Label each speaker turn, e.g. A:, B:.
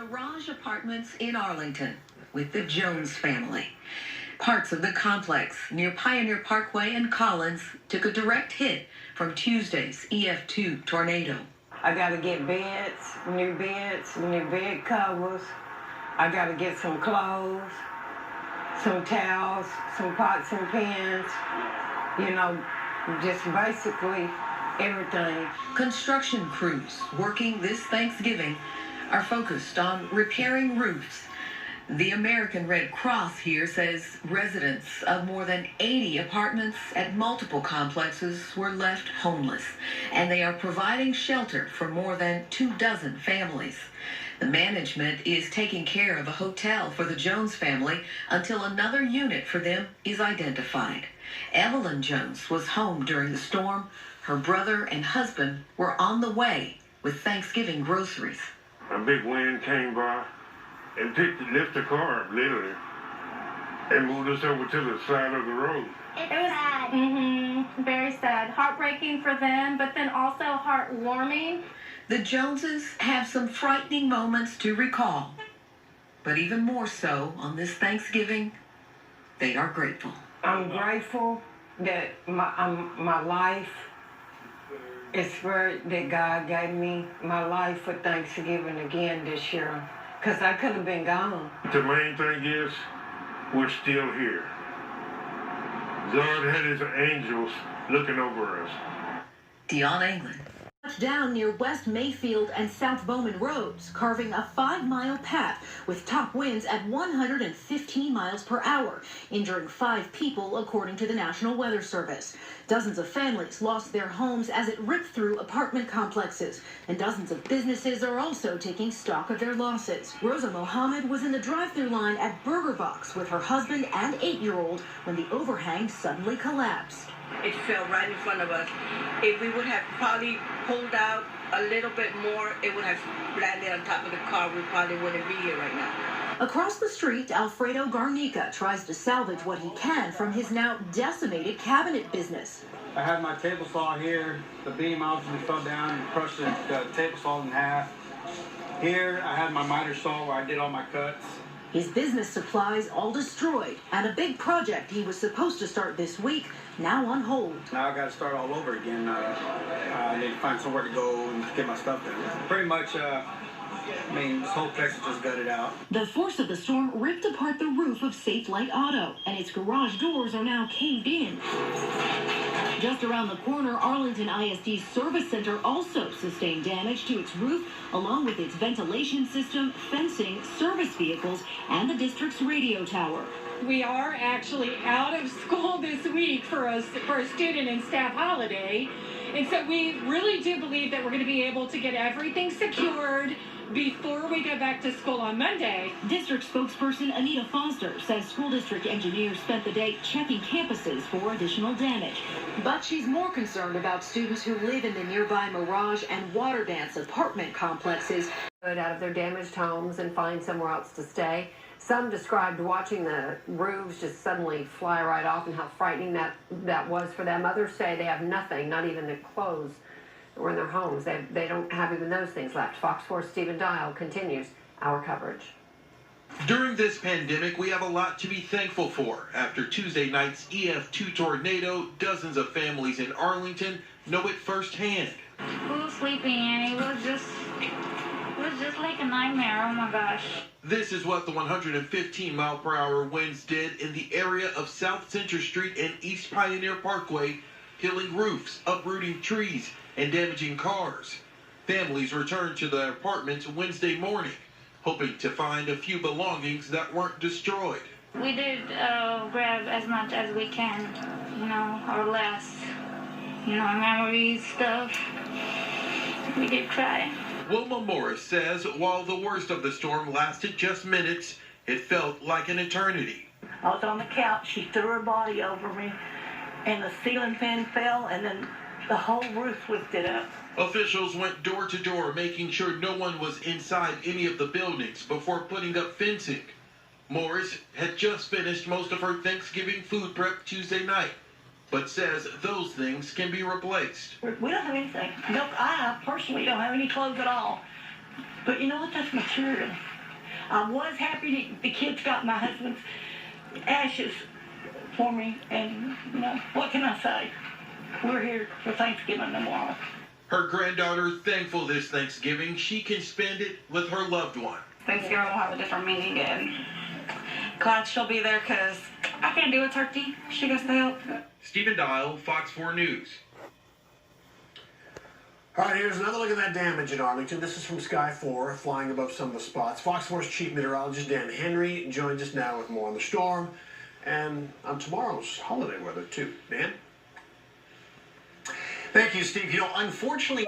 A: Mirage Apartments in Arlington with the Jones family. Parts of the complex near Pioneer Parkway and Collins took a direct hit from Tuesday's EF2 tornado.
B: I gotta get beds, new bed covers. I gotta get some clothes, some towels, some pots and pans, just basically everything.
A: Construction crews working this Thanksgiving are focused on repairing roofs. The American Red Cross here says residents of more than 80 apartments at multiple complexes were left homeless, and they are providing shelter for more than 24 families. The management is taking care of a hotel for the Jones family until another unit for them is identified. Evelyn Jones was home during the storm. Her brother and husband were on the way with Thanksgiving groceries.
C: A big wind came by and lifted the car up, literally, and moved us over to the side of the road.
D: It's sad.
E: Very sad. Heartbreaking for them, but then also heartwarming.
A: The Joneses have some frightening moments to recall, but even more so on this Thanksgiving, they are grateful.
B: I'm grateful that my life is that God gave me my life for Thanksgiving again this year, because I could have been gone.
C: The main thing is we're still here. God had his angels looking over us.
A: Deanna England.
F: Down near West Mayfield and South Bowman roads, carving a 5-mile path with top winds at 115 miles per hour, injuring 5 people, according to the National Weather Service. Dozens of families lost their homes as it ripped through apartment complexes, and dozens of businesses are also taking stock of their losses. Rosa Mohammed was in the drive-through line at Burger Box with her husband and 8-year-old when the overhang suddenly collapsed.
G: It fell right in front of us. If we would have probably pulled out a little bit more, it would have landed on top of the car. We probably wouldn't be here right now.
F: Across the street, Alfredo Garnica tries to salvage what he can from his now decimated cabinet business.
H: I had my table saw here. The beam obviously fell down and crushed the table saw in half. Here, I had my miter saw where I did all my cuts.
F: His business supplies all destroyed, and a big project he was supposed to start this week now on hold.
H: Now I got to start all over again. I need to find somewhere to go and get my stuff done. Pretty much, this whole place is just gutted out.
F: The force of the storm ripped apart the roof of Safe Light Auto, and its garage doors are now caved in. Just around the corner, Arlington ISD Service Center also sustained damage to its roof, along with its ventilation system, fencing, service vehicles, and the district's radio tower.
E: We are actually out of school this week for a student and staff holiday. And so we really do believe that we're going to be able to get everything secured before we go back to school on Monday.
F: District spokesperson Anita Foster says school district engineers spent the day checking campuses for additional damage. But she's more concerned about students who live in the nearby Mirage and Water Dance apartment complexes.
I: Out of their damaged homes and find somewhere else to stay. Some described watching the roofs just suddenly fly right off and how frightening that was for them. Others say they have nothing, not even the clothes that were in their homes. They don't have even those things left. Fox 4's Stephen Dial continues our coverage.
J: During this pandemic, we have a lot to be thankful for. After Tuesday night's EF2 tornado, dozens of families in Arlington know it firsthand.
D: We were sleeping and it was just like a nightmare. Oh my gosh.
J: This is what the 115-mile-per-hour winds did in the area of South Center Street and East Pioneer Parkway, killing roofs, uprooting trees, and damaging cars. Families returned to their apartments Wednesday morning, hoping to find a few belongings that weren't destroyed.
D: We did grab as much as we can, or less, memories, stuff. We did try.
J: Wilma Morris says while the worst of the storm lasted just minutes, it felt like an eternity.
K: I was on the couch, she threw her body over me, and the ceiling fan fell, and then the whole roof lifted up.
J: Officials went door to door, making sure no one was inside any of the buildings before putting up fencing. Morris had just finished most of her Thanksgiving food prep Tuesday night, but says those things can be replaced.
K: We don't have anything. No, I personally don't have any clothes at all. But you know what? That's material. I was happy that the kids got my husband's ashes for me, and you know, what can I say? We're here for Thanksgiving tomorrow.
J: Her granddaughter thankful this Thanksgiving she can spend it with her loved one.
L: Thanksgiving will have a different meaning, and glad she'll be there because I can't do a turkey. She goes to help.
J: Stephen Dial, Fox 4 News.
M: All right, here's another look at that damage in Arlington. This is from Sky 4, flying above some of the spots. Fox 4's chief meteorologist Dan Henry joins us now with more on the storm and on tomorrow's holiday weather, too. Dan?
N: Thank you, Steve. You know, unfortunately...